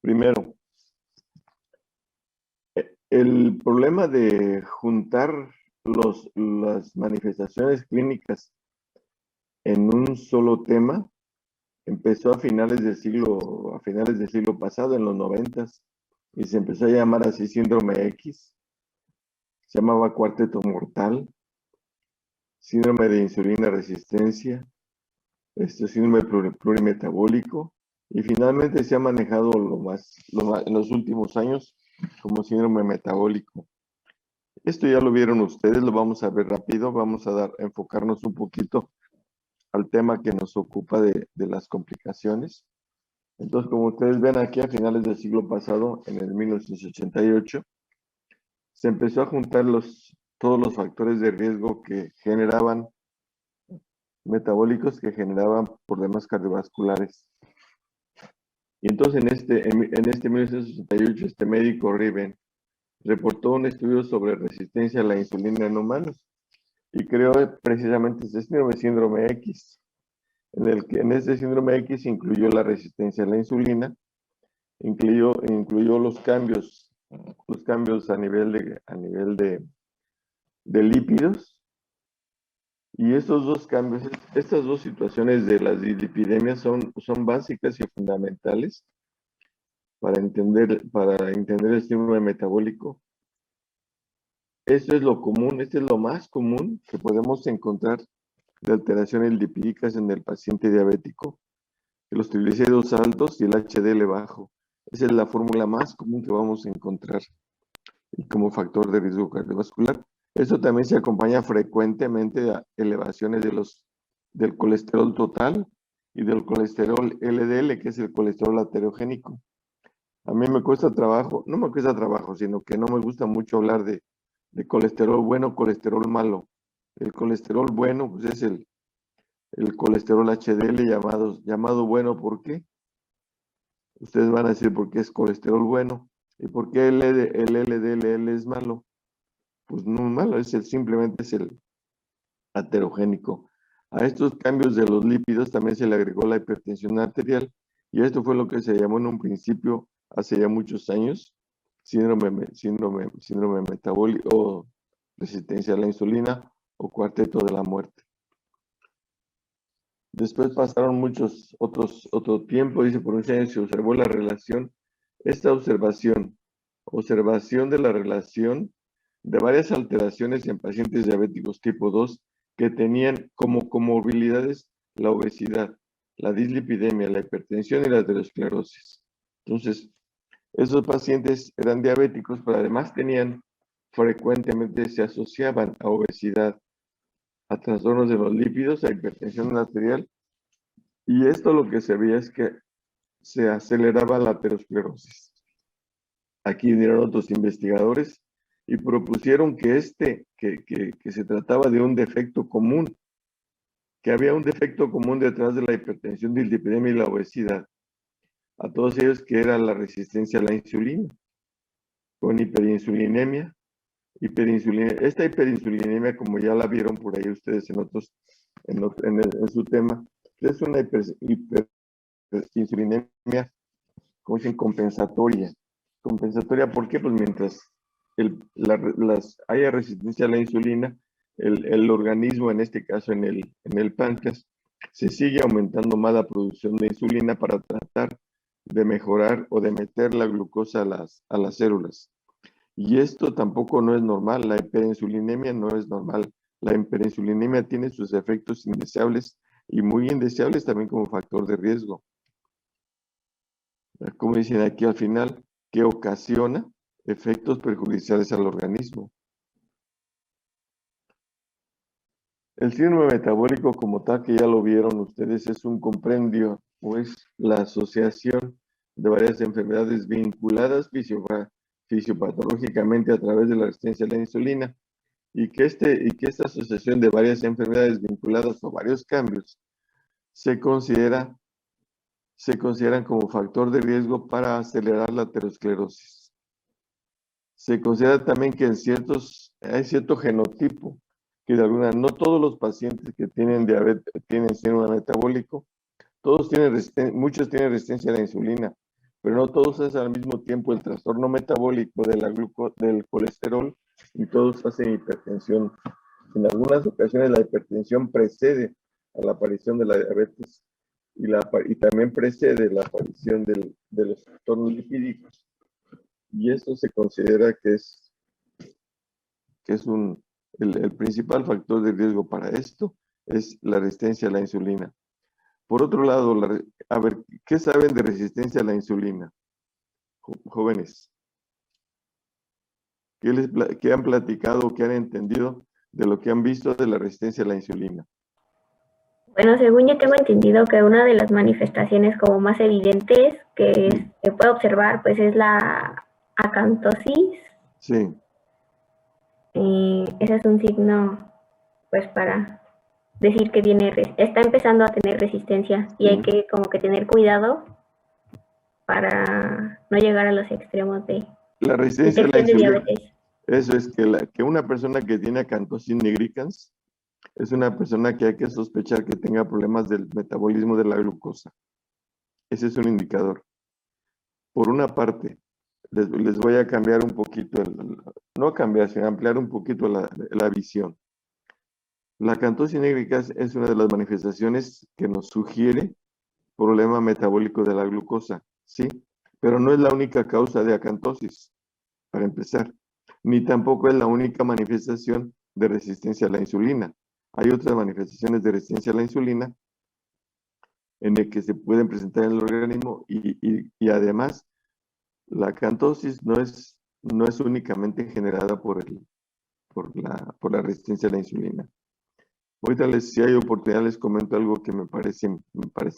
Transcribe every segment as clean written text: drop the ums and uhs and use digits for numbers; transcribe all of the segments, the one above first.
Primero, el problema de juntar las manifestaciones clínicas en un solo tema empezó a finales del siglo pasado, en los 90, y se empezó a llamar así síndrome X. Se llamaba cuarteto mortal, síndrome de insulina resistencia, síndrome plurimetabólico, y finalmente se ha manejado en los últimos años como síndrome metabólico. Esto ya lo vieron ustedes, lo vamos a ver rápido, vamos a enfocarnos un poquito al tema que nos ocupa de las complicaciones. Entonces, como ustedes ven aquí a finales del siglo pasado, en el 1988, se empezó a juntar todos los factores de riesgo que generaban metabólicos que generaban problemas cardiovasculares. Y entonces en este 1968, este médico Riven reportó un estudio sobre resistencia a la insulina en humanos y creó precisamente ese síndrome X, en el que en este síndrome X incluyó la resistencia a la insulina, incluyó los cambios a nivel de lípidos. Y estos dos cambios, estas dos situaciones de las dislipidemias son básicas y fundamentales para entender el síndrome metabólico. Esto es lo común, este es lo más común que podemos encontrar de alteraciones lipídicas en el paciente diabético, los triglicéridos altos y el HDL bajo. Esa es la fórmula más común que vamos a encontrar como factor de riesgo cardiovascular. Esto también se acompaña frecuentemente de elevaciones del colesterol total y del colesterol LDL, que es el colesterol aterogénico. A mí me cuesta trabajo, no me cuesta trabajo, sino que no me gusta mucho hablar de colesterol bueno, colesterol malo. El colesterol bueno, pues es el colesterol HDL llamado bueno. ¿Por qué? Ustedes van a decir por qué es colesterol bueno. ¿Y por qué el LDL es malo? Pues no es malo, simplemente es el aterogénico. A estos cambios de los lípidos también se le agregó la hipertensión arterial, y esto fue lo que se llamó en un principio, hace ya muchos años, síndrome metabólico, o resistencia a la insulina, o cuarteto de la muerte. Después pasaron otro tiempo, dice, por unos años se observó la relación, esta observación de la relación de varias alteraciones en pacientes diabéticos tipo 2 que tenían como comorbilidades la obesidad, la dislipidemia, la hipertensión y la aterosclerosis. Entonces, esos pacientes eran diabéticos, pero además frecuentemente se asociaban a obesidad, a trastornos de los lípidos, a hipertensión arterial, y esto lo que se veía es que se aceleraba la aterosclerosis. Aquí vinieron otros investigadores y propusieron que se trataba de un defecto común, que había un defecto común detrás de la hipertensión, dislipidemia y la obesidad, a todos ellos, que era la resistencia a la insulina, con hiperinsulinemia. Esta hiperinsulinemia, como ya la vieron por ahí ustedes en su tema, es una hiperinsulinemia, como dicen, compensatoria. Compensatoria, ¿por qué? Pues mientras haya resistencia a la insulina, el organismo, en este caso en el páncreas, se sigue aumentando más la producción de insulina para tratar de mejorar o de meter la glucosa a las células. Y esto tampoco no es normal, la hiperinsulinemia no es normal. La hiperinsulinemia tiene sus efectos indeseables y muy indeseables también como factor de riesgo. Como dicen aquí al final, que ocasiona efectos perjudiciales al organismo. El síndrome metabólico como tal, que ya lo vieron ustedes, es un compendio o es la asociación de varias enfermedades vinculadas fisiopatológicamente a través de la resistencia a la insulina, y que esta asociación de varias enfermedades vinculadas a varios cambios se consideran como factor de riesgo para acelerar la aterosclerosis. Se considera también que hay cierto genotipo, que no todos los pacientes que tienen diabetes, tienen síndrome metabólico, muchos tienen resistencia a la insulina, pero no todos hacen al mismo tiempo el trastorno metabólico del colesterol y todos hacen hipertensión. En algunas ocasiones la hipertensión precede a la aparición de la diabetes y también precede la aparición de los trastornos lipídicos. Y esto se considera que es el principal factor de riesgo para esto es la resistencia a la insulina. Por otro lado, a ver, ¿qué saben de resistencia a la insulina? Jóvenes, ¿qué han platicado, qué han entendido de lo que han visto de la resistencia a la insulina? Bueno, según yo tengo entendido que una de las manifestaciones como más evidentes que se puede observar, pues es la acantosis. Sí. Ese es un signo, pues, para decir que está empezando a tener resistencia y hay que como que tener cuidado para no llegar a los extremos de la resistencia a la detección de insulina. diabetes. Eso es que una persona que tiene acantosis nigricans es una persona que hay que sospechar que tenga problemas del metabolismo de la glucosa. Ese es un indicador. Por una parte, les voy a cambiar un poquito, no cambiar, sino ampliar un poquito la visión. La acantosis nigricans es una de las manifestaciones que nos sugiere problema metabólico de la glucosa, ¿sí? Pero no es la única causa de acantosis, para empezar, ni tampoco es la única manifestación de resistencia a la insulina. Hay otras manifestaciones de resistencia a la insulina en el que se pueden presentar en el organismo y además la acantosis no es únicamente generada por la resistencia a la insulina. Ahorita si hay oportunidad les comento algo que me parece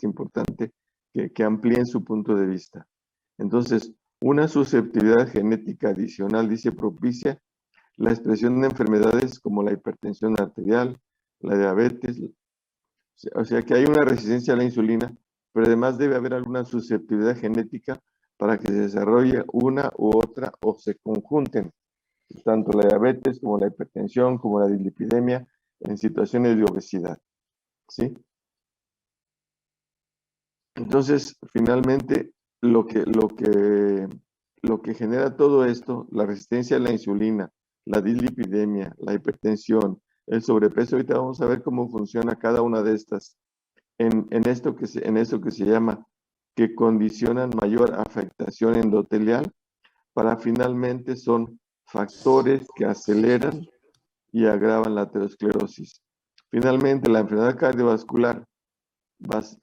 importante, que amplíen su punto de vista. Entonces, una susceptibilidad genética adicional, dice, propicia la expresión de enfermedades como la hipertensión arterial, la diabetes, o sea que hay una resistencia a la insulina, pero además debe haber alguna susceptibilidad genética para que se desarrolle una u otra o se conjunten, tanto la diabetes como la hipertensión, como la dislipidemia, en situaciones de obesidad, ¿sí? Entonces, finalmente, lo que genera todo esto, la resistencia a la insulina, la dislipidemia, la hipertensión, el sobrepeso, ahorita vamos a ver cómo funciona cada una de estas en esto que se llama que condicionan mayor afectación endotelial, para finalmente son factores que aceleran y agravan la aterosclerosis. Finalmente, la enfermedad cardiovascular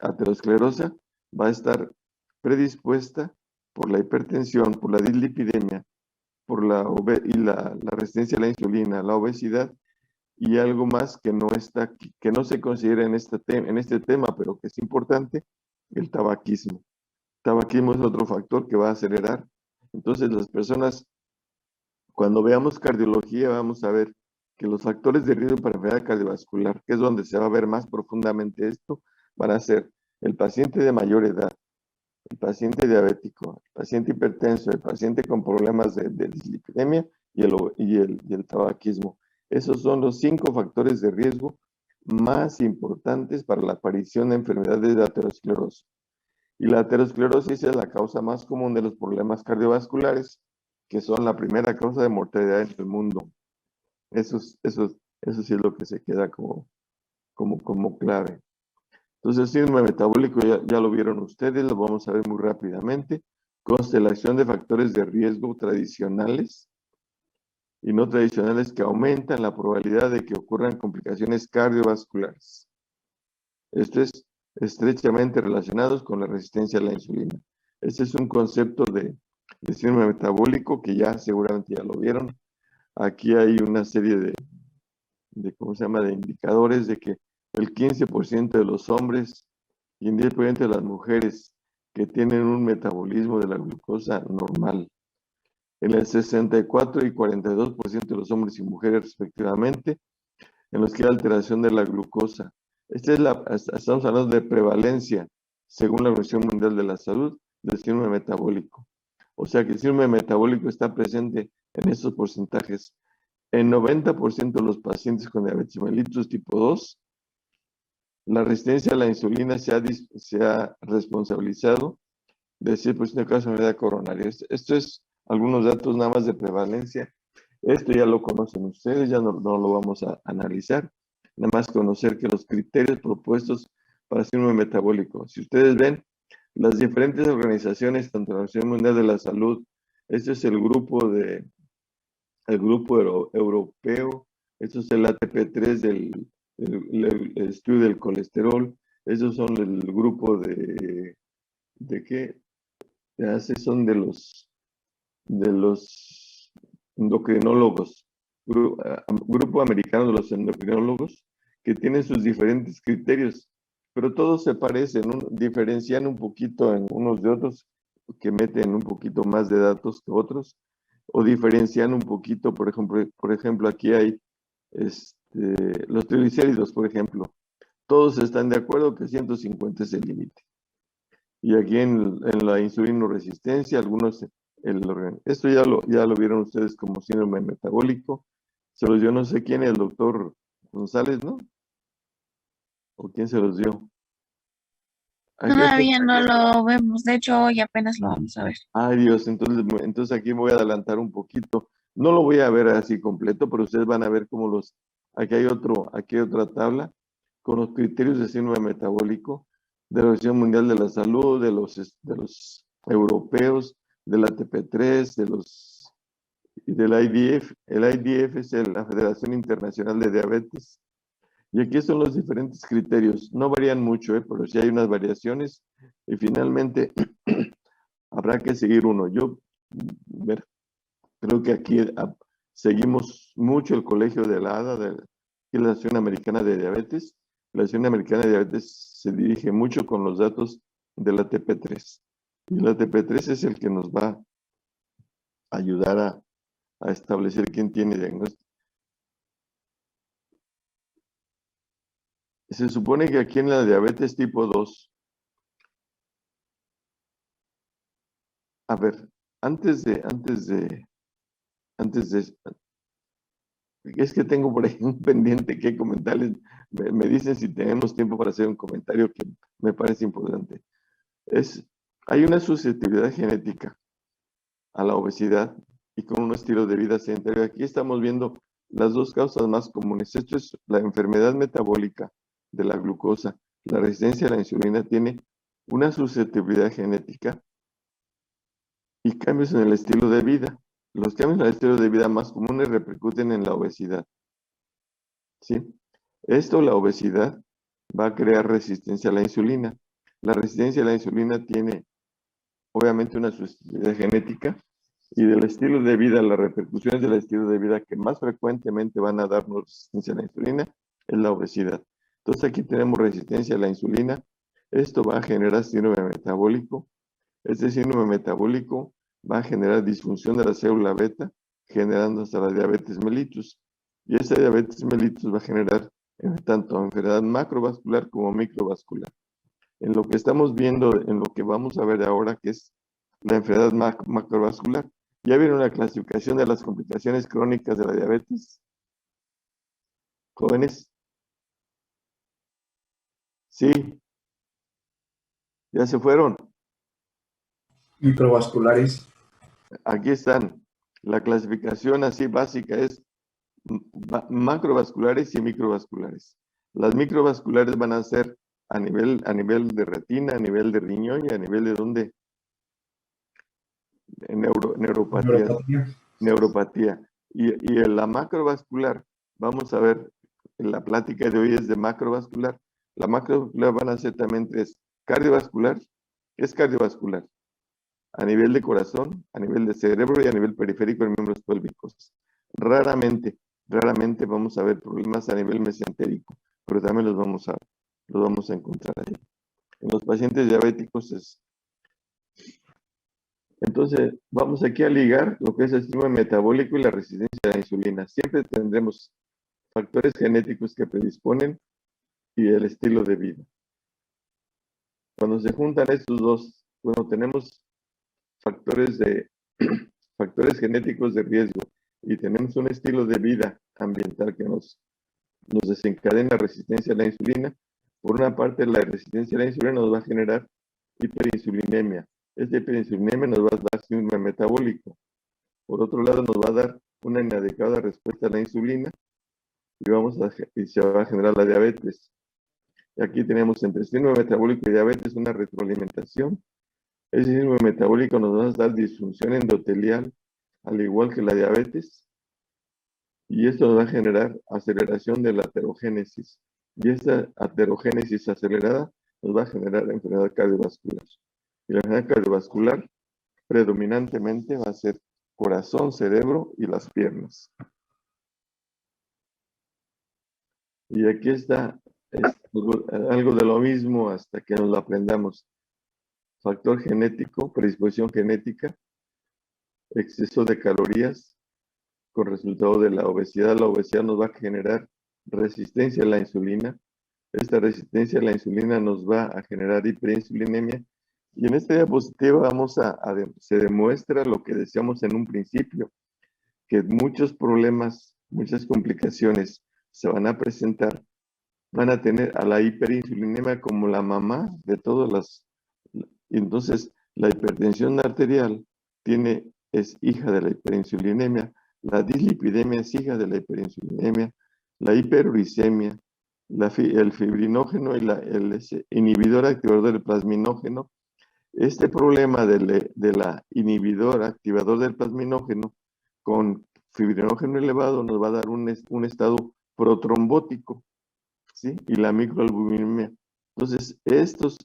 aterosclerosa va a estar predispuesta por la hipertensión, por la dislipidemia, por la resistencia a la insulina, la obesidad y algo más que no se considera en este tema, pero que es importante, el tabaquismo. El tabaquismo es otro factor que va a acelerar. Entonces, las personas, cuando veamos cardiología, vamos a ver que los factores de riesgo para enfermedad cardiovascular, que es donde se va a ver más profundamente esto, van a ser el paciente de mayor edad, el paciente diabético, el paciente hipertenso, el paciente con problemas de dislipidemia y el tabaquismo. Esos son los 5 factores de riesgo más importantes para la aparición de enfermedades de aterosclerosis. Y la aterosclerosis es la causa más común de los problemas cardiovasculares, que son la primera causa de mortalidad en el mundo. Eso sí es lo que se queda como clave. Entonces, el síndrome metabólico ya lo vieron ustedes, lo vamos a ver muy rápidamente. Constelación de factores de riesgo tradicionales y no tradicionales que aumentan la probabilidad de que ocurran complicaciones cardiovasculares. Esto es estrechamente relacionados con la resistencia a la insulina. Este es un concepto de síndrome metabólico que ya seguramente ya lo vieron. Aquí hay una serie de de indicadores de que el 15% de los hombres y el 10% de las mujeres que tienen un metabolismo de la glucosa normal. En el 64 y 42% de los hombres y mujeres respectivamente, en los que hay alteración de la glucosa. Estamos hablando de prevalencia, según la Organización Mundial de la Salud, del síndrome metabólico. O sea que el síndrome metabólico está presente en estos porcentajes. En 90% de los pacientes con diabetes mellitus tipo 2, la resistencia a la insulina se ha responsabilizado de 100% de casos de enfermedad coronaria. Esto es algunos datos nada más de prevalencia. Esto ya lo conocen ustedes, ya no lo vamos a analizar. Nada más conocer que los criterios propuestos para síndrome metabólico. Si ustedes ven, las diferentes organizaciones, tanto la Organización Mundial de la Salud, este es el grupo europeo, esto es el ATP3 el estudio del colesterol, esos son el grupo ¿de qué? Son de los endocrinólogos, grupo americano de los endocrinólogos, que tienen sus diferentes criterios, pero todos se parecen, diferencian un poquito en unos de otros, que meten un poquito más de datos que otros, o diferencian un poquito, por ejemplo, aquí hay los triglicéridos, por ejemplo. Todos están de acuerdo que 150 es el límite. Y aquí en la insulinoresistencia, algunos, esto ya lo vieron ustedes como síndrome metabólico. Se los dio no sé quién, el doctor González, ¿no? ¿O quién se los dio? Todavía no lo vemos, de hecho hoy apenas lo vamos a ver. Ay Dios, entonces aquí voy a adelantar un poquito. No lo voy a ver así completo, pero ustedes van a ver cómo aquí hay otra tabla con los criterios de síndrome metabólico de la Organización Mundial de la Salud, de los europeos, del ATP3, del IDF. El IDF es la Federación Internacional de Diabetes. Y aquí son los diferentes criterios. No varían mucho, pero sí hay unas variaciones. Y finalmente habrá que seguir uno. Creo que aquí seguimos mucho el colegio de la ADA, de la Asociación Americana de Diabetes. La Asociación Americana de Diabetes se dirige mucho con los datos del ATP3. Y el ATP3 es el que nos va a ayudar a establecer quién tiene diagnóstico. Se supone que aquí en la diabetes tipo 2, a ver, es que tengo por ahí un pendiente que comentarles. Me dicen si tenemos tiempo para hacer un comentario que me parece importante. Hay una susceptibilidad genética a la obesidad y con un estilo de vida sedentario. Aquí estamos viendo las dos causas más comunes. Esto es la enfermedad metabólica de la glucosa. La resistencia a la insulina tiene una susceptibilidad genética y cambios en el estilo de vida. Los cambios en el estilo de vida más comunes repercuten en la obesidad. ¿Sí? La obesidad, va a crear resistencia a la insulina. La resistencia a la insulina tiene, obviamente, una susceptibilidad genética y del estilo de vida, las repercusiones del estilo de vida que más frecuentemente van a darnos resistencia a la insulina es la obesidad. Entonces aquí tenemos resistencia a la insulina. Esto va a generar síndrome metabólico. Este síndrome metabólico va a generar disfunción de la célula beta, generando hasta la diabetes mellitus. Y esa diabetes mellitus va a generar tanto enfermedad macrovascular como microvascular. En lo que estamos viendo, en lo que vamos a ver ahora, que es la enfermedad macrovascular, ¿ya vieron la clasificación de las complicaciones crónicas de la diabetes? ¿Jóvenes? Sí. ¿Ya se fueron? Microvasculares. Aquí están. La clasificación así básica es macrovasculares y microvasculares. Las microvasculares van a ser a nivel de retina, a nivel de riñón y a nivel de ¿dónde? Neuropatía. Y en la macrovascular, vamos a ver, en la plática de hoy es de macrovascular. La macrovascular van a ser también tres. Cardiovascular, ¿qué es cardiovascular? A nivel de corazón, a nivel de cerebro y a nivel periférico en miembros pélvicos. Raramente vamos a ver problemas a nivel mesentérico, pero también los vamos a encontrar ahí. En los pacientes diabéticos Entonces, vamos aquí a ligar lo que es el síndrome metabólico y la resistencia a la insulina. Siempre tendremos factores genéticos que predisponen y el estilo de vida. Cuando se juntan estos dos, bueno, tenemos factores genéticos de riesgo y tenemos un estilo de vida ambiental que nos desencadena resistencia a la insulina. Por una parte, la resistencia a la insulina nos va a generar hiperinsulinemia. Esta hiperinsulinemia nos va a dar síndrome metabólico. Por otro lado, nos va a dar una inadecuada respuesta a la insulina y se va a generar la diabetes. Y aquí tenemos entre síndrome metabólico y diabetes una retroalimentación. Ese síndrome metabólico nos va a dar disfunción endotelial, al igual que la diabetes, y esto nos va a generar aceleración de la aterogénesis. Y esta aterogénesis acelerada nos va a generar enfermedad cardiovascular. Y la enfermedad cardiovascular predominantemente va a ser corazón, cerebro y las piernas. Y aquí está algo de lo mismo hasta que nos lo aprendamos. Factor genético, predisposición genética, exceso de calorías con resultado de la obesidad. La obesidad nos va a generar resistencia a la insulina. Esta resistencia a la insulina nos va a generar hiperinsulinemia. Y en esta diapositiva se demuestra lo que decíamos en un principio, que muchos problemas, muchas complicaciones se van a presentar, van a tener a la hiperinsulinemia como la mamá de todas las. Y entonces, la hipertensión arterial es hija de la hiperinsulinemia, la dislipidemia es hija de la hiperinsulinemia, la hiperuricemia, el fibrinógeno y el inhibidor activador del plasminógeno. Este problema de la inhibidor activador del plasminógeno con fibrinógeno elevado nos va a dar un estado protrombótico, ¿sí? Y la microalbuminemia. Entonces, estos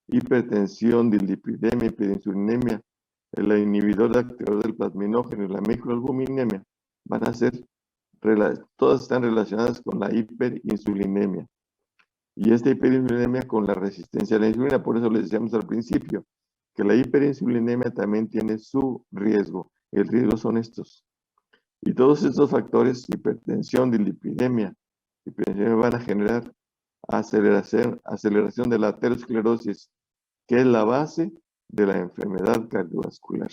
hipertensión, dislipidemia, hiperinsulinemia, el inhibidor activador del plasminógeno y la microalbuminemia van a ser, todas están relacionadas con la hiperinsulinemia. Y esta hiperinsulinemia con la resistencia a la insulina, por eso les decíamos al principio, que la hiperinsulinemia también tiene su riesgo. El riesgo son estos. Y todos estos factores, hipertensión, dislipidemia, van a generar aceleración de la aterosclerosis, que es la base de la enfermedad cardiovascular.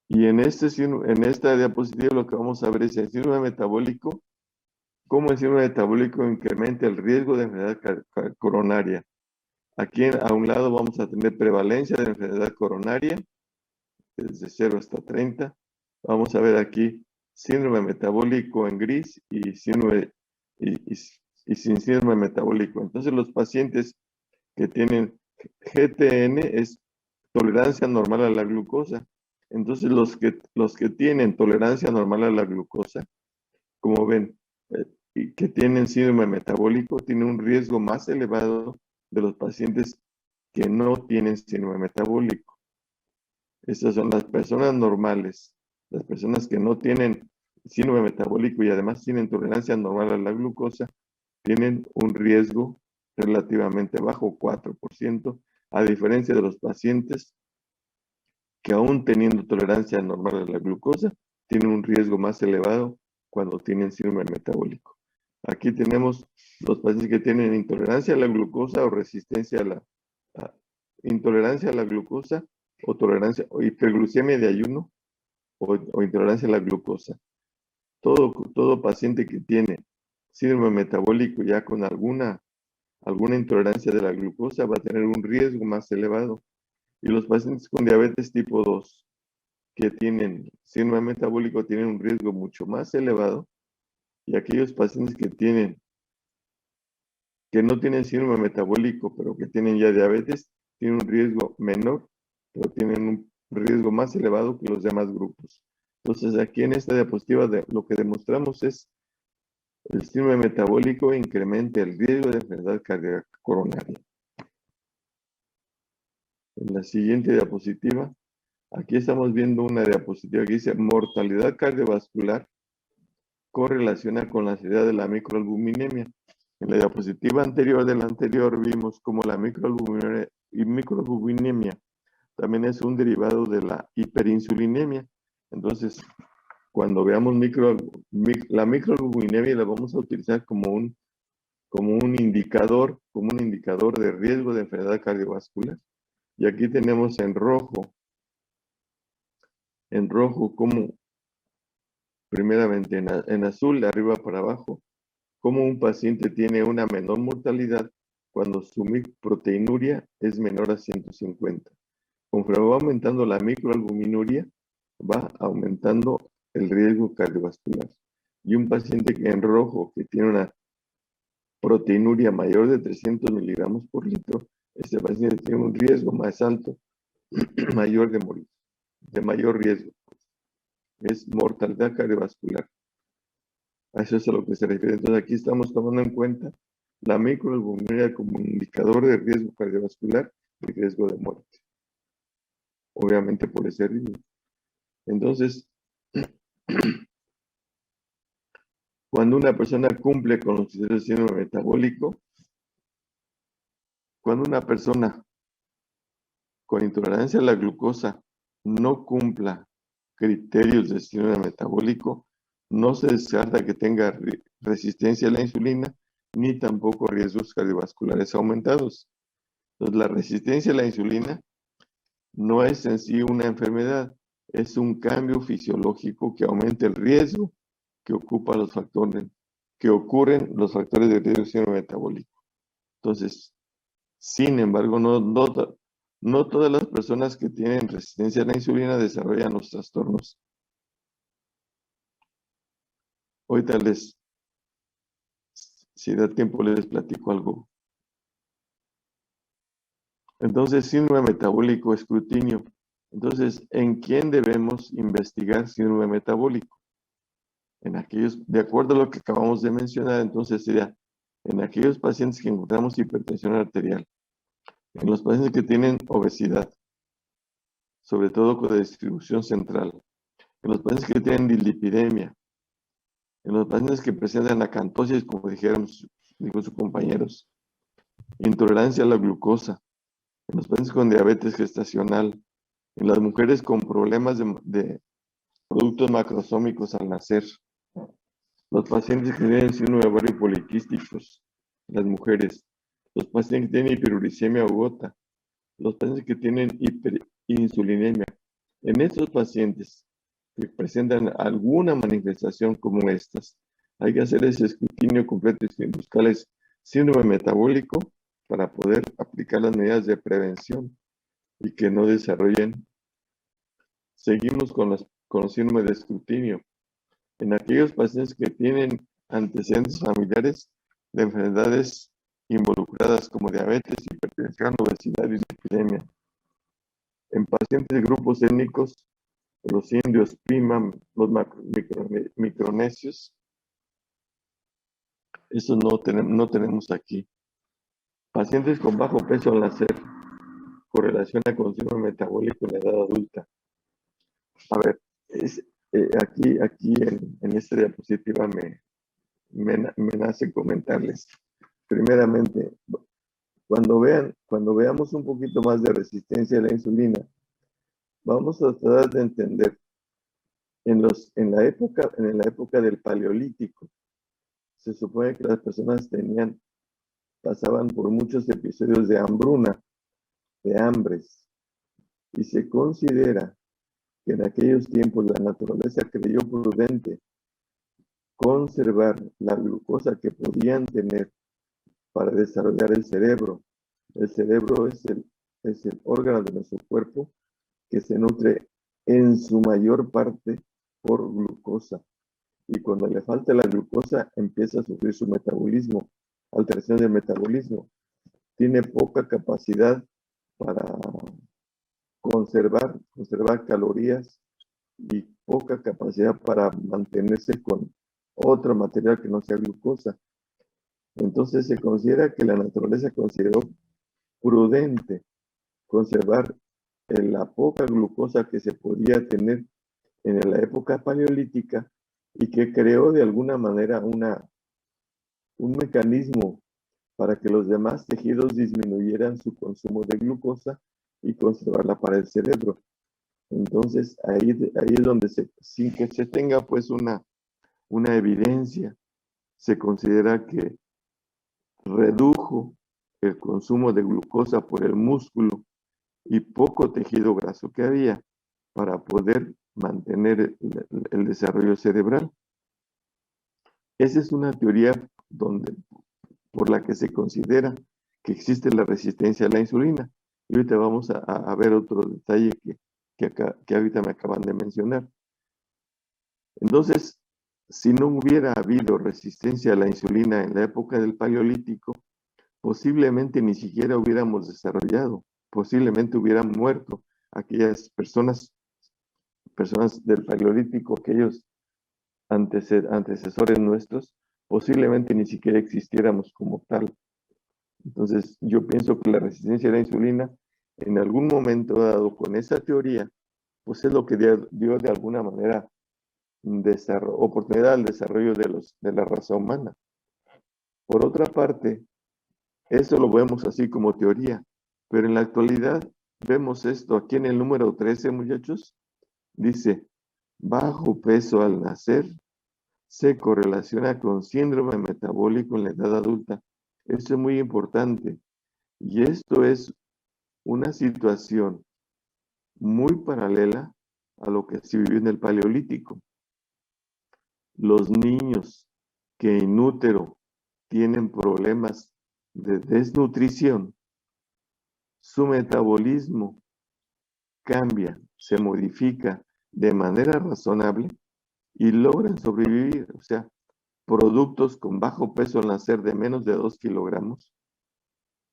Y en esta diapositiva lo que vamos a ver es el síndrome metabólico, cómo el síndrome metabólico incrementa el riesgo de enfermedad coronaria. Aquí a un lado vamos a tener prevalencia de enfermedad coronaria, desde 0 hasta 30. Vamos a ver aquí síndrome metabólico en gris y sin síndrome metabólico. Entonces los pacientes que tienen GTN es tolerancia normal a la glucosa. Entonces los que tienen tolerancia normal a la glucosa, como ven, y que tienen síndrome metabólico, tienen un riesgo más elevado de los pacientes que no tienen síndrome metabólico. Estas son las personas normales, las personas que no tienen síndrome metabólico y además tienen tolerancia normal a la glucosa, tienen un riesgo relativamente bajo, 4%, a diferencia de los pacientes que aún teniendo tolerancia normal a la glucosa, tienen un riesgo más elevado cuando tienen síndrome metabólico. Aquí tenemos los pacientes que tienen intolerancia a la glucosa o resistencia a intolerancia a la glucosa o tolerancia o hiperglucemia de ayuno o intolerancia a la glucosa. Todo paciente que tiene síndrome metabólico ya con alguna intolerancia de la glucosa va a tener un riesgo más elevado. Y los pacientes con diabetes tipo 2 que tienen síndrome metabólico tienen un riesgo mucho más elevado. Y aquellos pacientes que no tienen síndrome metabólico, pero que tienen ya diabetes, tienen un riesgo menor, pero tienen un riesgo más elevado que los demás grupos. Entonces, aquí en esta diapositiva lo que demostramos es el síndrome metabólico incrementa el riesgo de enfermedad cardíaca coronaria. En la siguiente diapositiva, aquí estamos viendo una diapositiva que dice mortalidad cardiovascular correlaciona con la severidad de la microalbuminemia. En la diapositiva anterior vimos cómo la microalbuminemia también es un derivado de la hiperinsulinemia. Entonces, cuando veamos la microalbuminemia la vamos a utilizar como un indicador de riesgo de enfermedad cardiovascular. Y aquí tenemos en rojo como primeramente en azul, de arriba para abajo, como un paciente tiene una menor mortalidad cuando su proteinuria es menor a 150. Conforme va aumentando la microalbuminuria, va aumentando el riesgo cardiovascular. Y un paciente en rojo que tiene una proteinuria mayor de 300 miligramos por litro, este paciente tiene un riesgo más alto, mayor de morir, de mayor riesgo. Es mortalidad cardiovascular. A eso es a lo que se refiere. Entonces aquí estamos tomando en cuenta la microalbuminuria como indicador de riesgo cardiovascular y riesgo de muerte. Obviamente por ese riesgo. Entonces, cuando una persona cumple con los criterios del síndrome metabólico, cuando una persona con intolerancia a la glucosa no cumpla criterios del síndrome metabólico, no se descarta que tenga resistencia a la insulina, ni tampoco riesgos cardiovasculares aumentados. Entonces, la resistencia a la insulina no es en sí una enfermedad, es un cambio fisiológico que aumenta el riesgo que ocurren los factores de riesgo del síndrome metabólico. Entonces, sin embargo, no todas las personas que tienen resistencia a la insulina desarrollan los trastornos. Ahorita si da tiempo, les platico algo. Entonces, síndrome metabólico, escrutinio. Entonces, ¿en quién debemos investigar síndrome metabólico? En aquellos, de acuerdo a lo que acabamos de mencionar, entonces sería en aquellos pacientes que encontramos hipertensión arterial, en los pacientes que tienen obesidad, sobre todo con la distribución central, en los pacientes que tienen dislipidemia, en los pacientes que presentan acantosis, como dijeron sus compañeros, intolerancia a la glucosa, en los pacientes con diabetes gestacional, en las mujeres con problemas de productos macrosómicos al nacer, los pacientes que tienen síndrome de ovario poliquísticos, las mujeres, los pacientes que tienen hiperuricemia aguda, los pacientes que tienen hiperinsulinemia. En estos pacientes que presentan alguna manifestación como estas, hay que hacer ese escrutinio completo y buscarles síndrome metabólico para poder aplicar las medidas de prevención y que no desarrollen. Seguimos con los síndromes de escrutinio. En aquellos pacientes que tienen antecedentes familiares de enfermedades involucradas como diabetes, hipertensión, obesidad y dislipidemia. En pacientes de grupos étnicos, los indios, Pima, los micronesios, eso no tenemos aquí. Pacientes con bajo peso al nacer, correlaciona con síndrome metabólico en la edad adulta. A ver, aquí en esta diapositiva me nace comentarles. Primeramente, cuando veamos un poquito más de resistencia a la insulina, vamos a tratar de entender en la época del Paleolítico, se supone que las personas pasaban por muchos episodios de hambruna, de hambres, y se considera que en aquellos tiempos la naturaleza creyó prudente conservar la glucosa que podían tener para desarrollar el cerebro. El cerebro es el órgano de nuestro cuerpo que se nutre en su mayor parte por glucosa. Y cuando le falta la glucosa, empieza a sufrir su metabolismo, alteración del metabolismo. Tiene poca capacidad para conservar calorías y poca capacidad para mantenerse con otro material que no sea glucosa. Entonces se considera que la naturaleza consideró prudente conservar la poca glucosa que se podía tener en la época paleolítica y que creó de alguna manera un mecanismo para que los demás tejidos disminuyeran su consumo de glucosa y conservarla para el cerebro. Entonces ahí es donde sin que se tenga pues una evidencia, se considera que redujo el consumo de glucosa por el músculo y poco tejido graso que había para poder mantener el desarrollo cerebral. Esa es una teoría por la que se considera que existe la resistencia a la insulina. Y ahorita vamos a ver otro detalle que ahorita me acaban de mencionar. Entonces, si no hubiera habido resistencia a la insulina en la época del Paleolítico, posiblemente ni siquiera hubiéramos desarrollado, posiblemente hubieran muerto aquellas personas del Paleolítico, aquellos antecesores nuestros, posiblemente ni siquiera existiéramos como tal. Entonces, yo pienso que la resistencia a la insulina, en algún momento dado con esa teoría, pues es lo que dio de alguna manera oportunidad al desarrollo de la raza humana. Por otra parte, eso lo vemos así como teoría, pero en la actualidad vemos esto aquí en el número 13, muchachos. Dice, bajo peso al nacer se correlaciona con síndrome metabólico en la edad adulta. Esto es muy importante. Y esto es una situación muy paralela a lo que se vivió en el Paleolítico. Los niños que en útero tienen problemas de desnutrición, su metabolismo cambia, se modifica de manera razonable y logran sobrevivir. O sea, productos con bajo peso al nacer de menos de 2 kilogramos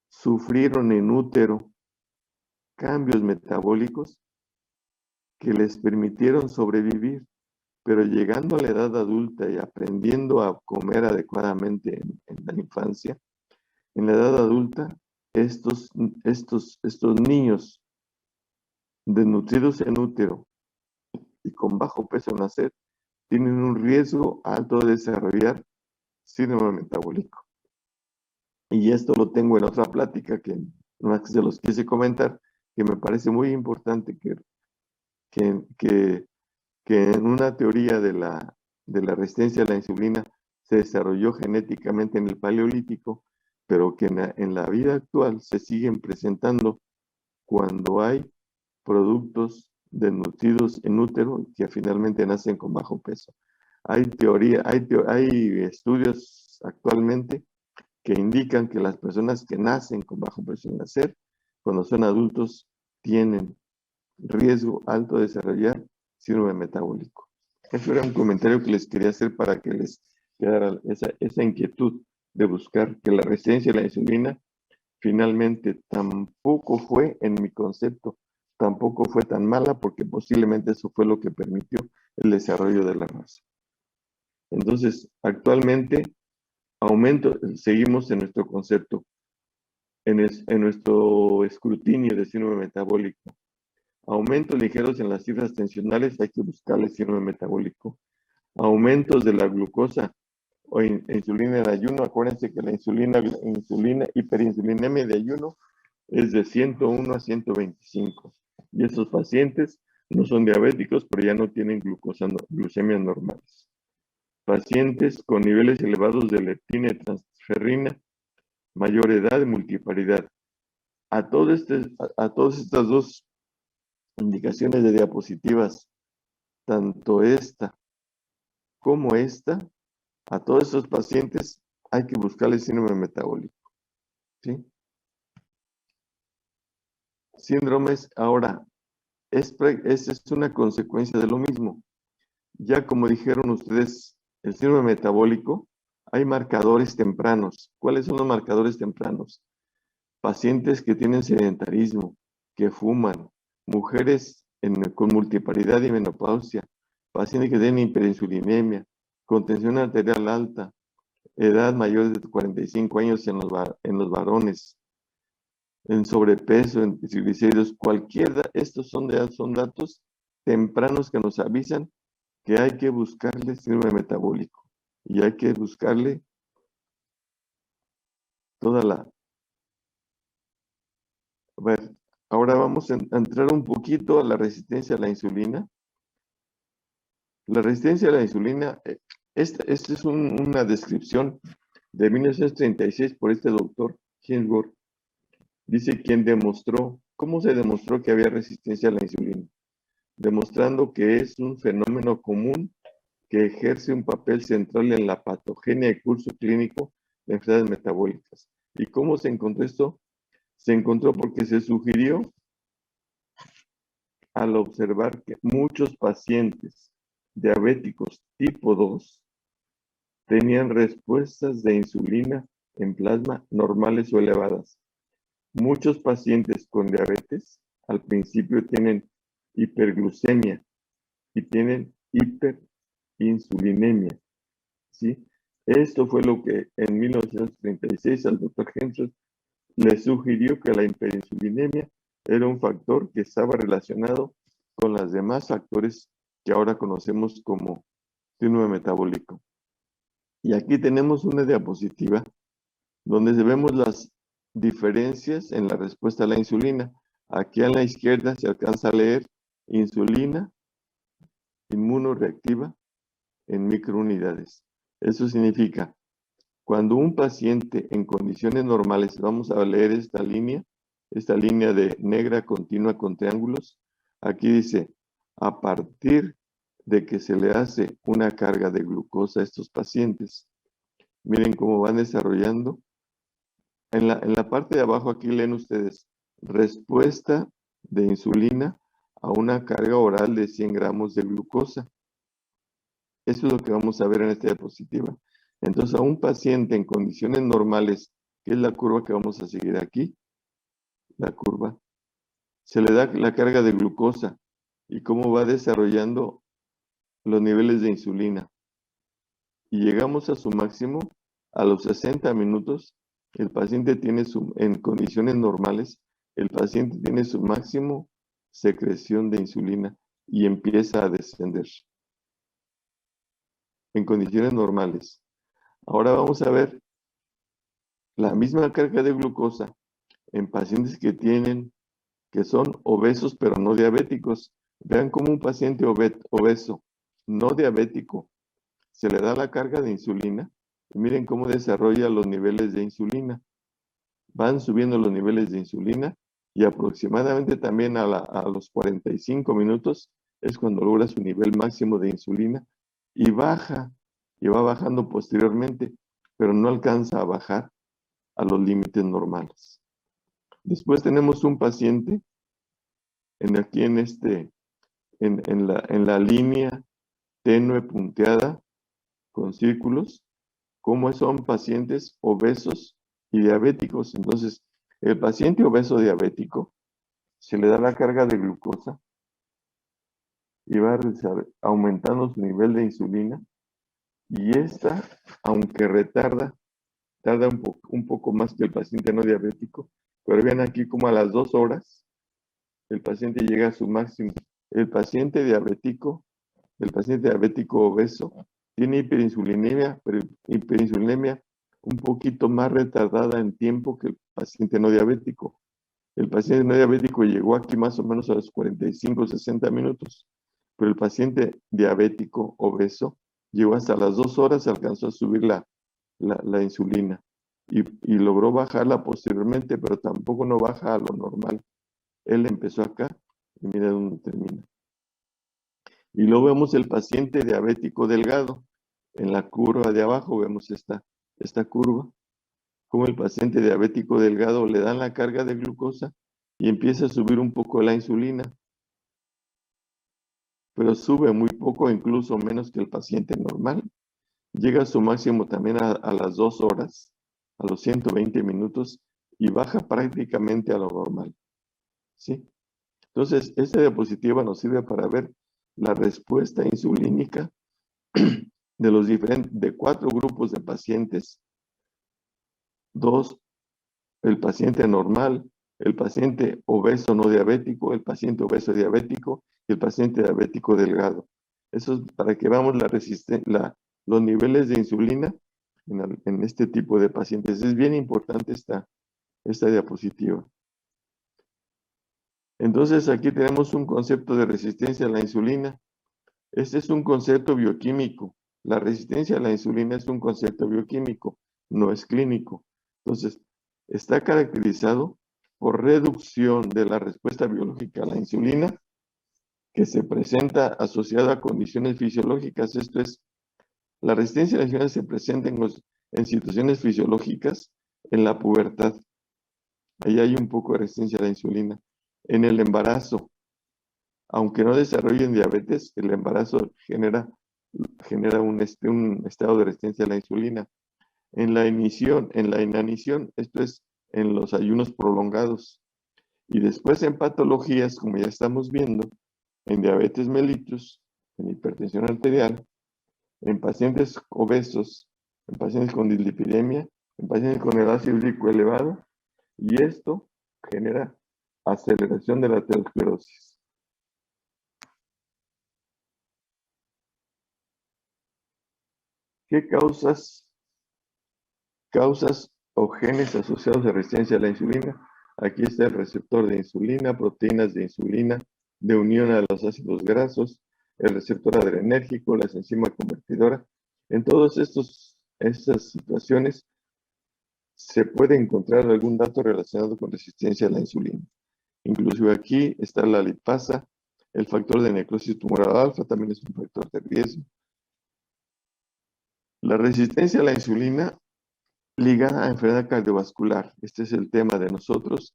sufrieron en útero cambios metabólicos que les permitieron sobrevivir, pero llegando a la edad adulta y aprendiendo a comer adecuadamente en la infancia, en la edad adulta, estos niños desnutridos en útero y con bajo peso al nacer tienen un riesgo alto de desarrollar síndrome metabólico. Y esto lo tengo en otra plática que no se los quise comentar, que me parece muy importante que en una teoría de la resistencia a la insulina se desarrolló genéticamente en el Paleolítico, pero que en la vida actual se siguen presentando cuando hay productos desnutridos en útero que finalmente nacen con bajo peso. Hay estudios actualmente que indican que las personas que nacen con bajo peso al nacer, cuando son adultos, tienen riesgo alto de desarrollar síndrome metabólico. Eso era un comentario que les quería hacer para que les quedara esa inquietud de buscar que la resistencia a la insulina finalmente tampoco fue, en mi concepto, tampoco fue tan mala, porque posiblemente eso fue lo que permitió el desarrollo de la raza. Entonces, actualmente, seguimos en nuestro concepto, en nuestro escrutinio de síndrome metabólico. Aumentos ligeros en las cifras tensionales, hay que buscarle síndrome metabólico. Aumentos de la glucosa o insulina en ayuno, acuérdense que la hiperinsulinemia de ayuno es de 101 a 125. Y esos pacientes no son diabéticos, pero ya no tienen glucemias normales. Pacientes con niveles elevados de leptina y transferrina, mayor edad y multiparidad. A todas estas dos indicaciones de diapositivas, tanto esta como esta, a todos estos pacientes hay que buscarle síndrome metabólico. ¿Sí? Síndromes, ahora, es una consecuencia de lo mismo. Ya como dijeron ustedes, el síndrome metabólico, hay marcadores tempranos. ¿Cuáles son los marcadores tempranos? Pacientes que tienen sedentarismo, que fuman, mujeres con multiparidad y menopausia, pacientes que tienen hiperinsulinemia, con tensión arterial alta, edad mayor de 45 años en los varones, en sobrepeso, en triglicéridos, estos son datos tempranos que nos avisan que hay que buscarle síndrome metabólico y hay que buscarle toda la... A ver, ahora vamos a entrar un poquito a la resistencia a la insulina. La resistencia a la insulina, esta es una descripción de 1936 por este doctor Hinsburg. Dice ¿cómo se demostró que había resistencia a la insulina? Demostrando que es un fenómeno común que ejerce un papel central en la patogenia y curso clínico de enfermedades metabólicas. ¿Y cómo se encontró esto? Se encontró porque se sugirió al observar que muchos pacientes diabéticos tipo 2 tenían respuestas de insulina en plasma normales o elevadas. Muchos pacientes con diabetes al principio tienen hiperglucemia y tienen hiperinsulinemia, ¿sí? Esto fue lo que en 1936 al doctor Henschel le sugirió que la hiperinsulinemia era un factor que estaba relacionado con los demás factores que ahora conocemos como síndrome metabólico. Y aquí tenemos una diapositiva donde vemos las diferencias en la respuesta a la insulina. Aquí a la izquierda se alcanza a leer insulina inmunoreactiva en microunidades. Eso significa, cuando un paciente en condiciones normales, vamos a leer esta línea de negra continua con triángulos, aquí dice, a partir de que se le hace una carga de glucosa a estos pacientes, miren cómo van desarrollando. En la parte de abajo aquí leen ustedes, respuesta de insulina a una carga oral de 100 gramos de glucosa. Eso es lo que vamos a ver en esta diapositiva. Entonces, a un paciente en condiciones normales, que es la curva que vamos a seguir aquí, la curva, se le da la carga de glucosa y cómo va desarrollando los niveles de insulina. Y llegamos a su máximo a los 60 minutos. El paciente tiene en condiciones normales, el paciente tiene su máximo secreción de insulina y empieza a descender en condiciones normales. Ahora vamos a ver la misma carga de glucosa en pacientes que son obesos pero no diabéticos. Vean cómo un paciente obeso, no diabético, se le da la carga de insulina y miren cómo desarrolla los niveles de insulina. Van subiendo los niveles de insulina y aproximadamente también a los 45 minutos es cuando logra su nivel máximo de insulina y baja, y va bajando posteriormente, pero no alcanza a bajar a los límites normales. Después tenemos un paciente aquí en la línea tenue punteada con círculos, como son pacientes obesos y diabéticos. Entonces, el paciente obeso diabético se le da la carga de glucosa y va aumentando su nivel de insulina, y esta, aunque tarda un poco más que el paciente no diabético, pero vean aquí como a las 2 horas el paciente llega a su máximo. El paciente diabético obeso tiene hiperinsulinemia, pero hiperinsulinemia un poquito más retardada en tiempo que el paciente no diabético. El paciente no diabético llegó aquí más o menos a los 45, 60 minutos, pero el paciente diabético obeso llegó hasta las 2 horas, alcanzó a subir la insulina y logró bajarla posteriormente, pero tampoco no baja a lo normal. Él empezó acá y mira dónde termina. Y luego vemos el paciente diabético delgado. En la curva de abajo vemos esta curva, como el paciente diabético delgado le dan la carga de glucosa y empieza a subir un poco la insulina, pero sube muy poco, incluso menos que el paciente normal. Llega a su máximo también a las 2 horas, a los 120 minutos, y baja prácticamente a lo normal. ¿Sí? Entonces, esta diapositiva nos sirve para ver la respuesta insulínica de 4 grupos de pacientes. 2, el paciente normal, el paciente obeso no diabético, el paciente obeso diabético y el paciente diabético delgado. Eso es para que veamos los niveles de insulina en este tipo de pacientes. Es bien importante esta diapositiva. Entonces aquí tenemos un concepto de resistencia a la insulina. Este es un concepto bioquímico. La resistencia a la insulina es un concepto bioquímico, no es clínico. Entonces, está caracterizado por reducción de la respuesta biológica a la insulina que se presenta asociada a condiciones fisiológicas. Esto es, la resistencia a la insulina se presenta en situaciones fisiológicas en la pubertad. Ahí hay un poco de resistencia a la insulina. En el embarazo, aunque no desarrollen diabetes, el embarazo genera un estado de resistencia a la insulina. En la inanición, esto es en los ayunos prolongados. Y después en patologías, como ya estamos viendo, en diabetes mellitus, en hipertensión arterial, en pacientes obesos, en pacientes con dislipidemia, en pacientes con el ácido úrico elevado, y esto genera aceleración de la aterosclerosis. ¿Qué causas o genes asociados a resistencia a la insulina? Aquí está el receptor de insulina, proteínas de insulina, de unión a los ácidos grasos, el receptor adrenérgico, la enzima convertidora. En todas estas situaciones se puede encontrar algún dato relacionado con resistencia a la insulina. Inclusive aquí está la lipasa, el factor de necrosis tumoral alfa también es un factor de riesgo. La resistencia a la insulina ligada a enfermedad cardiovascular. Este es el tema de nosotros.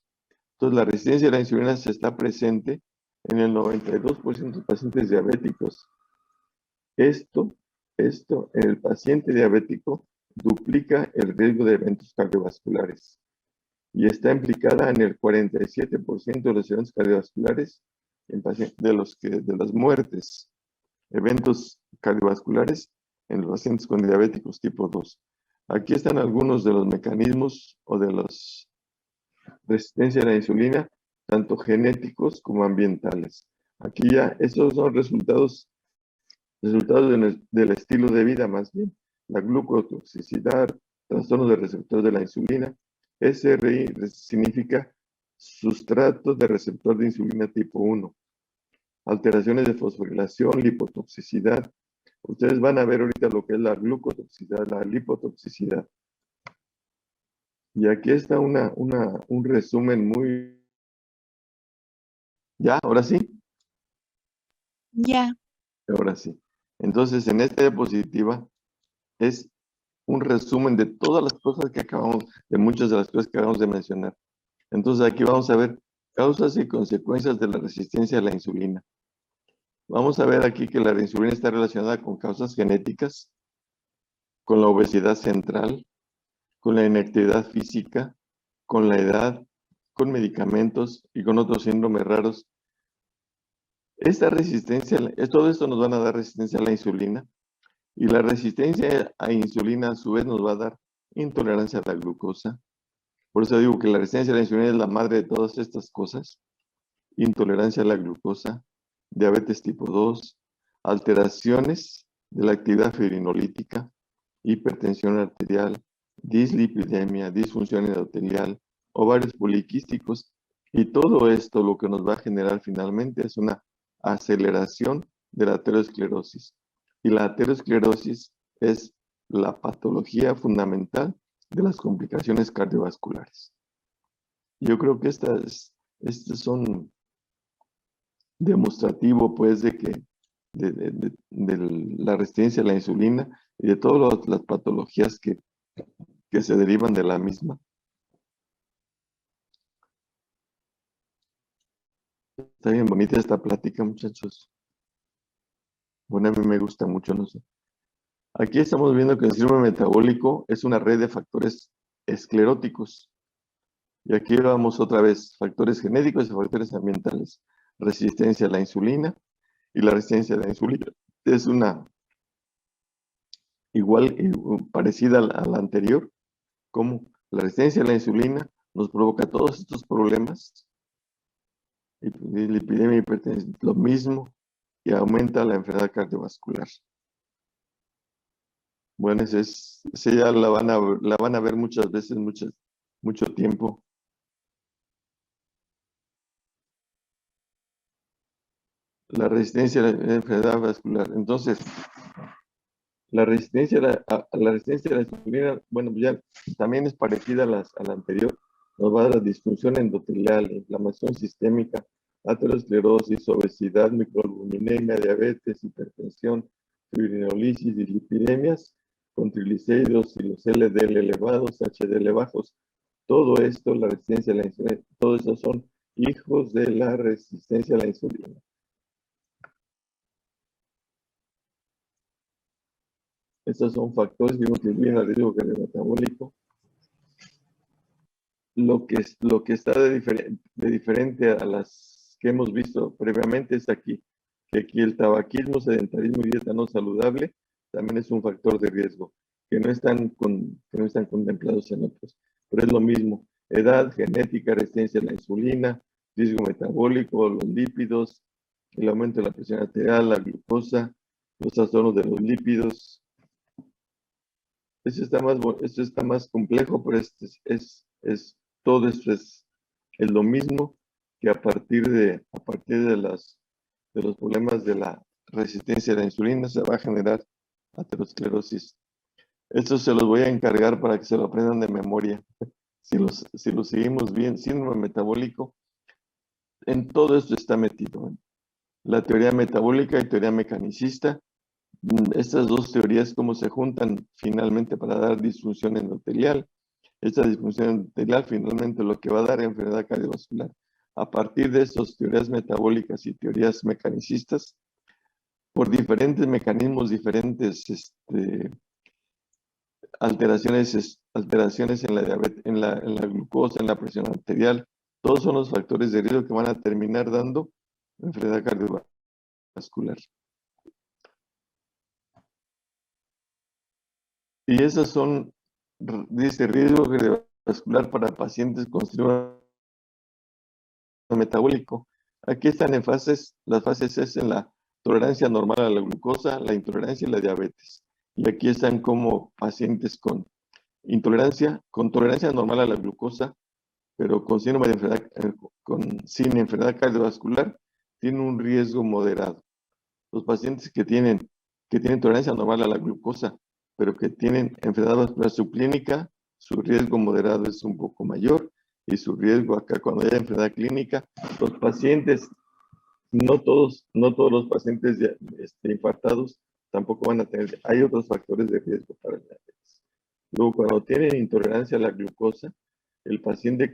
Entonces, la resistencia a la insulina se está presente en el 92% de pacientes diabéticos. Esto en el paciente diabético duplica el riesgo de eventos cardiovasculares y está implicada en el 47% de los eventos cardiovasculares de las muertes, eventos cardiovasculares en los pacientes con diabéticos tipo 2. Aquí están algunos de los mecanismos o de las resistencia a la insulina, tanto genéticos como ambientales. Aquí ya, estos son resultados del estilo de vida más bien. La glucotoxicidad, trastornos de receptor de la insulina. SRI significa sustrato de receptor de insulina tipo 1. Alteraciones de fosforilación, lipotoxicidad. Ustedes van a ver ahorita lo que es la glucotoxicidad, la lipotoxicidad. Y aquí está un resumen muy... ¿Ya? ¿Ahora sí? Ya. Ahora sí. Entonces, en esta diapositiva es un resumen de todas las cosas que de muchas de las cosas que acabamos de mencionar. Entonces, aquí vamos a ver causas y consecuencias de la resistencia a la insulina. Vamos a ver aquí que la insulina está relacionada con causas genéticas, con la obesidad central, con la inactividad física, con la edad, con medicamentos y con otros síndromes raros. Esta resistencia, todo esto nos van a dar resistencia a la insulina y la resistencia a insulina a su vez nos va a dar intolerancia a la glucosa. Por eso digo que la resistencia a la insulina es la madre de todas estas cosas. Intolerancia a la glucosa, diabetes tipo 2, alteraciones de la actividad fibrinolítica, hipertensión arterial, dislipidemia, disfunción endotelial, ovarios poliquísticos, y todo esto lo que nos va a generar finalmente es una aceleración de la aterosclerosis. Y la aterosclerosis es la patología fundamental de las complicaciones cardiovasculares. Yo creo que estos son demostrativo, pues, de la resistencia a la insulina y de todas las patologías que se derivan de la misma. Está bien bonita esta plática, muchachos. Bueno, a mí me gusta mucho, no sé. Aquí estamos viendo que el síndrome metabólico es una red de factores escleróticos. Y aquí vamos otra vez, factores genéticos y factores ambientales. Resistencia a la insulina, y la resistencia a la insulina es una parecida a la anterior, como la resistencia a la insulina nos provoca todos estos problemas, lipidemia, hipertensión, lo mismo, y aumenta la enfermedad cardiovascular. Bueno, esa ya la van a ver muchas veces, mucho tiempo. La resistencia a la enfermedad vascular. Entonces, la resistencia a la insulina, bueno, ya también es parecida a la anterior. Nos va a dar disfunción endotelial, inflamación sistémica, aterosclerosis, obesidad, microalbuminemia, diabetes, hipertensión, fibrinolisis, dislipidemias, con triglicéridos y los LDL elevados, HDL bajos. Todo esto, la resistencia a la insulina, todo eso son hijos de la resistencia a la insulina. Estos son factores que contribuyen al riesgo cardiometabólico. Lo que está de diferente a las que hemos visto previamente es aquí, que aquí el tabaquismo, sedentarismo y dieta no saludable también es un factor de riesgo, que no están contemplados en otros. Pero es lo mismo, edad, genética, resistencia a la insulina, riesgo metabólico, los lípidos, el aumento de la presión arterial, la glucosa, los trastornos de los lípidos. Esto está más complejo, pero todo esto es lo mismo, que a partir de los problemas de la resistencia a la insulina se va a generar aterosclerosis. Esto se los voy a encargar para que se lo aprendan de memoria. Si lo seguimos bien, síndrome metabólico, en todo esto está metido. La teoría metabólica y teoría mecanicista, estas dos teorías cómo se juntan finalmente para dar disfunción endotelial. Esta disfunción endotelial finalmente lo que va a dar enfermedad cardiovascular. A partir de estas teorías metabólicas y teorías mecanicistas, por diferentes mecanismos, diferentes alteraciones en la diabetes, en la glucosa, en la presión arterial, todos son los factores de riesgo que van a terminar dando enfermedad cardiovascular. Y esos son, dice, riesgo cardiovascular para pacientes con síndrome metabólico. Aquí están en fases, las fases es en la tolerancia normal a la glucosa, la intolerancia y la diabetes. Y aquí están como pacientes con tolerancia normal a la glucosa, pero con síndrome de enfermedad, sin enfermedad cardiovascular, tienen un riesgo moderado. Los pacientes que tienen tolerancia normal a la glucosa, pero que tienen enfermedad vascular subclínica, su riesgo moderado es un poco mayor, y su riesgo acá cuando haya enfermedad clínica, los pacientes, no todos los pacientes infartados tampoco van a tener, hay otros factores de riesgo para el diabetes. Luego, cuando tienen intolerancia a la glucosa, el paciente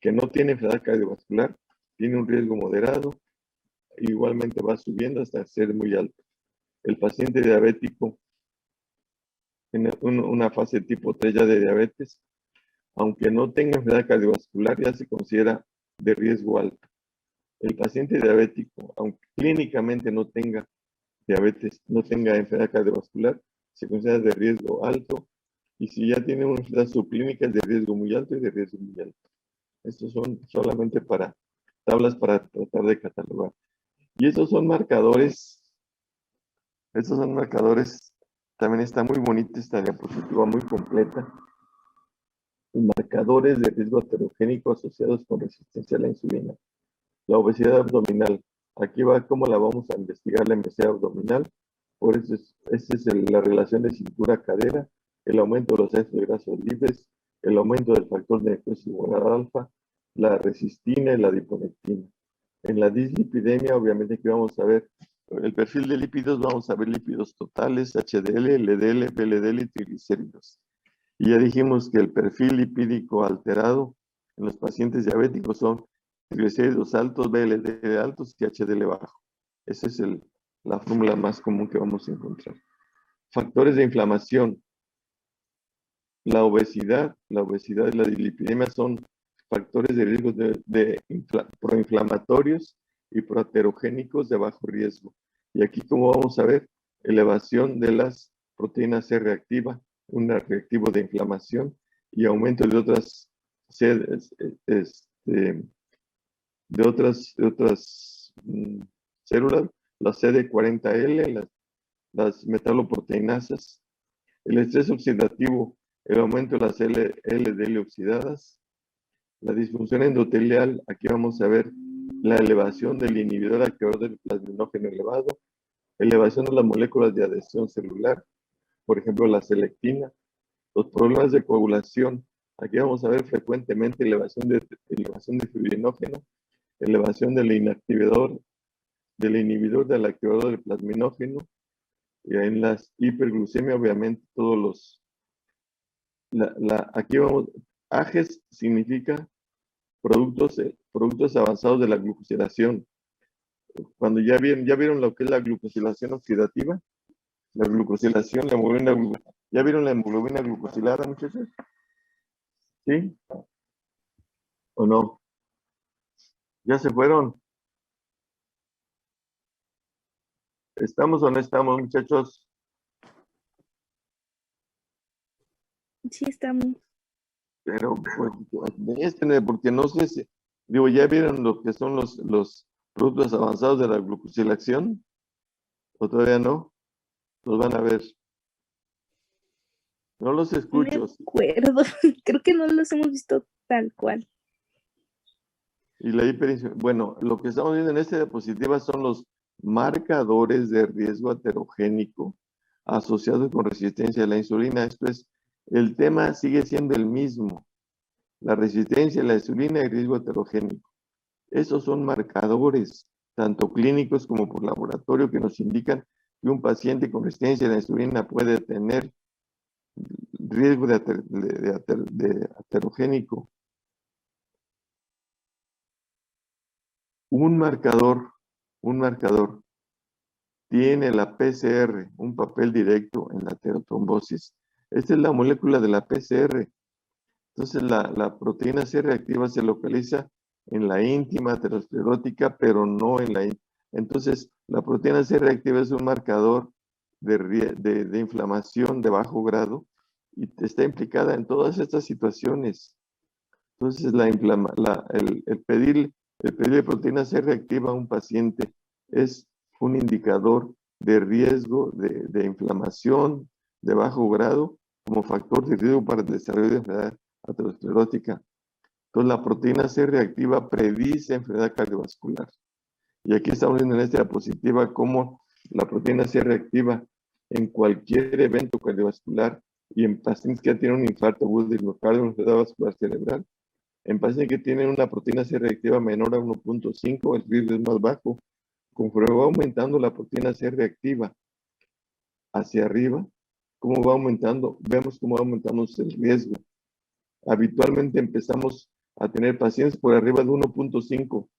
que no tiene enfermedad cardiovascular tiene un riesgo moderado, igualmente va subiendo hasta ser muy alto. El paciente diabético en una fase tipo 3 ya de diabetes, aunque no tenga enfermedad cardiovascular, ya se considera de riesgo alto. El paciente diabético, aunque clínicamente no tenga diabetes, no tenga enfermedad cardiovascular, se considera de riesgo alto, y si ya tiene una enfermedad subclínica es de riesgo muy alto y de riesgo muy alto. Estos son solamente para tablas para tratar de catalogar. Y estos son marcadores, también está muy bonita esta diapositiva, muy completa. Marcadores de riesgo aterogénico asociados con resistencia a la insulina. La obesidad abdominal. Aquí va cómo la vamos a investigar, la obesidad abdominal. Por eso esta es la relación de cintura-cadera, el aumento de los ácidos grasos libres, el aumento del factor de necrosis igual alfa, la resistina y la adiponectina. En la dislipidemia, obviamente aquí vamos a ver el perfil de lípidos, vamos a ver lípidos totales, HDL, LDL, VLDL y triglicéridos. Y ya dijimos que el perfil lipídico alterado en los pacientes diabéticos son triglicéridos altos, VLDL altos y HDL bajo. Esa es la fórmula más común que vamos a encontrar. Factores de inflamación. La obesidad y la dislipidemia son factores de riesgo proinflamatorios y proaterogénicos de bajo riesgo. Y aquí, como vamos a ver, elevación de las proteínas C reactiva, un reactivo de inflamación y aumento de otras células, la CD40L, las metaloproteinasas, el estrés oxidativo, el aumento de las LDL oxidadas, la disfunción endotelial, aquí vamos a ver la elevación del inhibidor activador del plasminógeno elevado, elevación de las moléculas de adhesión celular, por ejemplo la selectina, los problemas de coagulación, aquí vamos a ver frecuentemente elevación de fibrinógeno, elevación del inhibidor del activador del plasminógeno, Y en las hiperglucemia, obviamente, todos los... aquí vamos, AGES significa productos avanzados de la glucosilación. Cuando ya vieron lo que es la glucosilación oxidativa, la glucosilación, la hemoglobina, ¿ya vieron la hemoglobina glucosilada, muchachos? ¿Sí? ¿O no? ¿Ya se fueron? ¿Estamos o no estamos, muchachos? Sí, estamos. Pero, pues, porque no sé si, digo, ¿ya vieron lo que son los productos avanzados de la glucosilación? ¿O todavía no? Los van a ver. No los No me escucho. acuerdo. Creo que no los hemos visto tal cual. Y la bueno, lo que estamos viendo en esta diapositiva son los marcadores de riesgo heterogénico asociados con resistencia a la insulina. Esto es, el tema sigue siendo el mismo. La resistencia a la insulina y riesgo heterogénico. Esos son marcadores, tanto clínicos como por laboratorio, que nos indican que un paciente con resistencia a la insulina puede tener riesgo de heterogénico. Un marcador tiene la PCR, un papel directo en la aterotrombosis. Esta es la molécula de la PCR. Entonces, la proteína C reactiva se localiza en la íntima aterosclerótica, pero no en la... Entonces, la proteína C reactiva es un marcador de inflamación de bajo grado y está implicada en todas estas situaciones. Entonces, el pedir de proteína C reactiva a un paciente es un indicador de riesgo de inflamación de bajo grado como factor de riesgo para el desarrollo de enfermedad aterosclerótica. Entonces, la proteína C reactiva predice enfermedad cardiovascular. Y aquí estamos viendo en esta diapositiva cómo la proteína C reactiva en cualquier evento cardiovascular y en pacientes que ya tienen un infarto agudo del miocardio, una enfermedad vascular cerebral. En pacientes que tienen una proteína C reactiva menor a 1.5, el riesgo es más bajo. Conforme va aumentando la proteína C reactiva hacia arriba, cómo va aumentando, vemos cómo va aumentando el riesgo. Habitualmente empezamos a tener pacientes por arriba de 1.5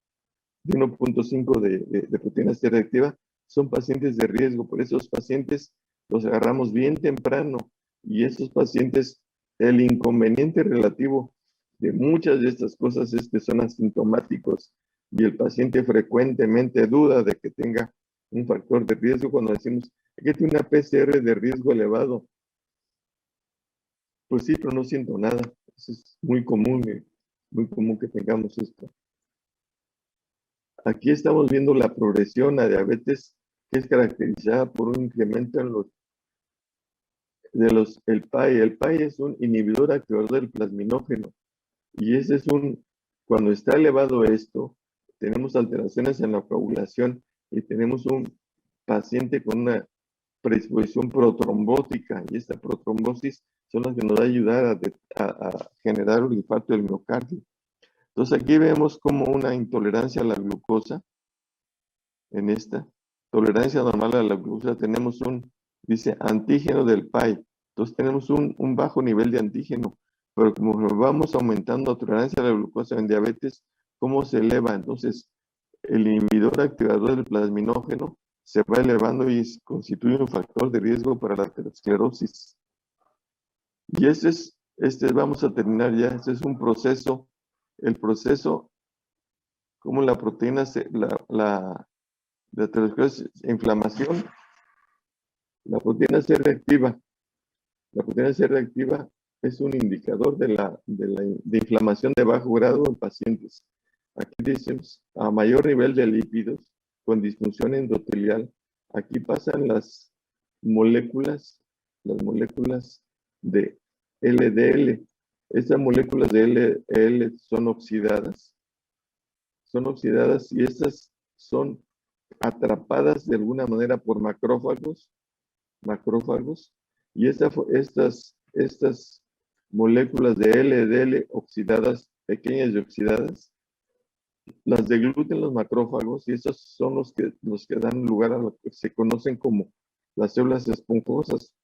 de proteína C reactiva, son pacientes de riesgo. Por esos pacientes los agarramos bien temprano y esos pacientes, el inconveniente relativo de muchas de estas cosas es que son asintomáticos y el paciente frecuentemente duda de que tenga un factor de riesgo cuando decimos que tiene una PCR de riesgo elevado. Pues sí, pero no siento nada. Eso es muy común que tengamos esto. Aquí estamos viendo la progresión a diabetes que es caracterizada por un incremento en el PAI. El PAI es un inhibidor activador del plasminógeno. Y ese es cuando está elevado esto, tenemos alteraciones en la coagulación y tenemos un paciente con una predisposición protrombótica. Y esta protrombosis son las que nos va a ayudar a generar un infarto del miocardio. Entonces aquí vemos como una intolerancia a la glucosa. En esta tolerancia normal a la glucosa tenemos dice, antígeno del PAI. Entonces tenemos un bajo nivel de antígeno, pero como vamos aumentando la tolerancia a la glucosa en diabetes, ¿cómo se eleva? Entonces, el inhibidor activador del plasminógeno se va elevando y constituye un factor de riesgo para la aterosclerosis. Y vamos a terminar ya, este es un proceso, el proceso, como la proteína, la aterosclerosis, inflamación, la proteína C reactiva. La proteína C reactiva es un indicador de inflamación de bajo grado en pacientes. Aquí decimos a mayor nivel de lípidos con disfunción endotelial. Aquí pasan las moléculas de LDL. Estas moléculas de LDL son oxidadas y estas son atrapadas de alguna manera por macrófagos, y estas moléculas de LDL oxidadas, pequeñas y oxidadas, las degluten los macrófagos y esos son los que dan lugar a lo que se conocen como las células esponjosas.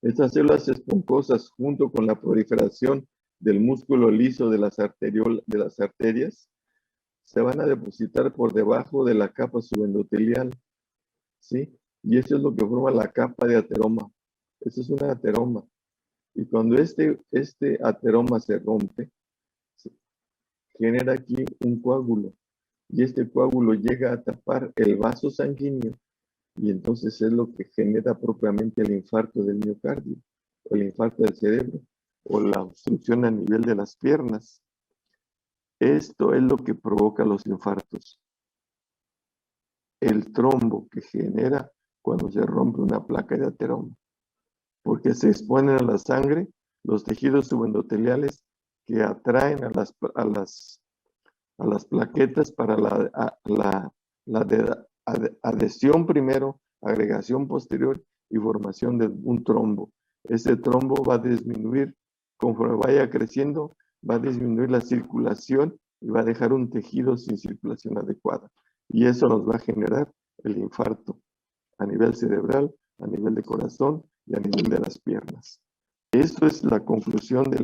Estas células esponjosas, junto con la proliferación del músculo liso de las arterias, se van a depositar por debajo de la capa subendotelial, ¿sí? Y eso es lo que forma la capa de ateroma. Eso es una ateroma. Y cuando este ateroma se rompe, genera aquí un coágulo. Y este coágulo llega a tapar el vaso sanguíneo. Y entonces es lo que genera propiamente el infarto del miocardio, o el infarto del cerebro, o la obstrucción a nivel de las piernas. Esto es lo que provoca los infartos. El trombo que genera cuando se rompe una placa de ateroma. Porque se exponen a la sangre los tejidos subendoteliales que atraen a las plaquetas para la adhesión primero, agregación posterior y formación de un trombo. Ese trombo va a disminuir, conforme vaya creciendo, va a disminuir la circulación y va a dejar un tejido sin circulación adecuada. Y eso nos va a generar el infarto a nivel cerebral, a nivel de corazón y a nivel de las piernas. Esto es la conclusión de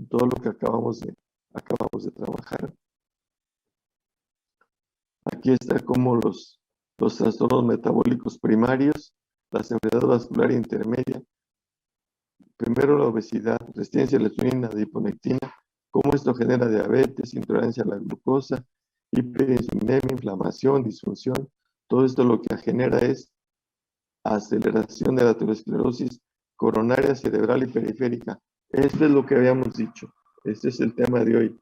todo lo que acabamos de trabajar. Aquí está como los trastornos metabólicos primarios, la enfermedad vascular intermedia, primero la obesidad, resistencia a la insulina, adiponectina, cómo esto genera diabetes, intolerancia a la glucosa, hiperinsulinemia, inflamación, disfunción. Todo esto lo que genera es aceleración de la aterosclerosis coronaria, cerebral y periférica. Esto es lo que habíamos dicho. Este es el tema de hoy.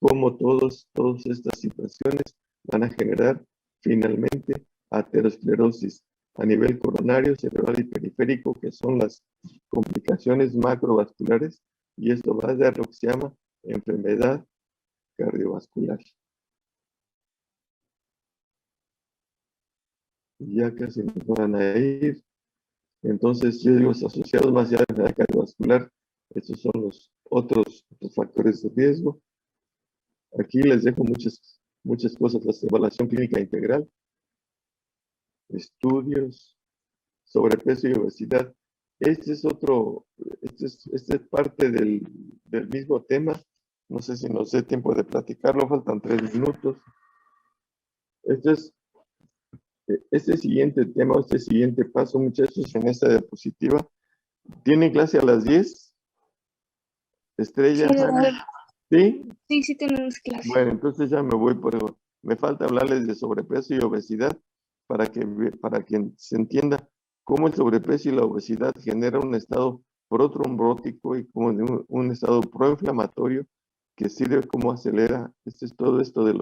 Cómo todas estas situaciones van a generar finalmente aterosclerosis a nivel coronario, cerebral y periférico, que son las complicaciones macrovasculares, y esto va a dar lo que se llama enfermedad cardiovascular. Ya casi nos van a ir. Entonces, riesgos asociados más allá de la enfermedad cardiovascular, estos son los otros factores de riesgo. Aquí les dejo muchas cosas, la evaluación clínica integral, estudios, sobrepeso y obesidad. Este es parte del mismo tema. No sé si nos dé tiempo de platicarlo, faltan 3 minutos. Este siguiente tema, este siguiente paso, muchachos, en esta diapositiva, ¿tienen clase a las 10? Estrella, ¿sí? Sí, tenemos clase. Bueno, entonces ya me voy me falta hablarles de sobrepeso y obesidad para que se entienda cómo el sobrepeso y la obesidad genera un estado protrombótico y como un estado proinflamatorio que sirve como acelera. Todo esto de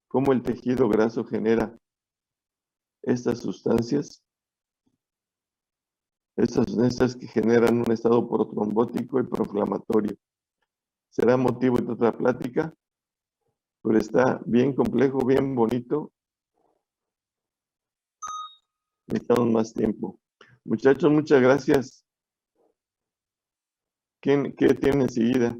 cómo el tejido graso genera estas sustancias. Estas sustancias que generan un estado protrombótico y proinflamatorio. Será motivo de otra plática, pero está bien complejo, bien bonito. Necesitamos más tiempo. Muchachos, muchas gracias. ¿Qué tienen enseguida?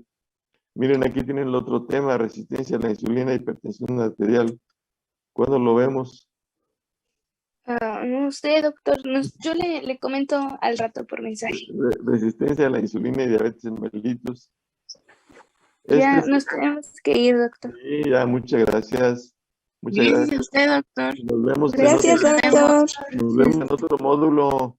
Miren, aquí tienen el otro tema, resistencia a la insulina, hipertensión arterial. ¿Cuándo lo vemos? No sé, doctor. Yo le comento al rato por mensaje. Resistencia a la insulina y diabetes mellitus. Ya nos tenemos que ir, doctor. Sí, ya, muchas gracias. Muchas Gracias gracias. a usted, doctor. Nos vemos. Gracias, doctor. Nos vemos en otro módulo.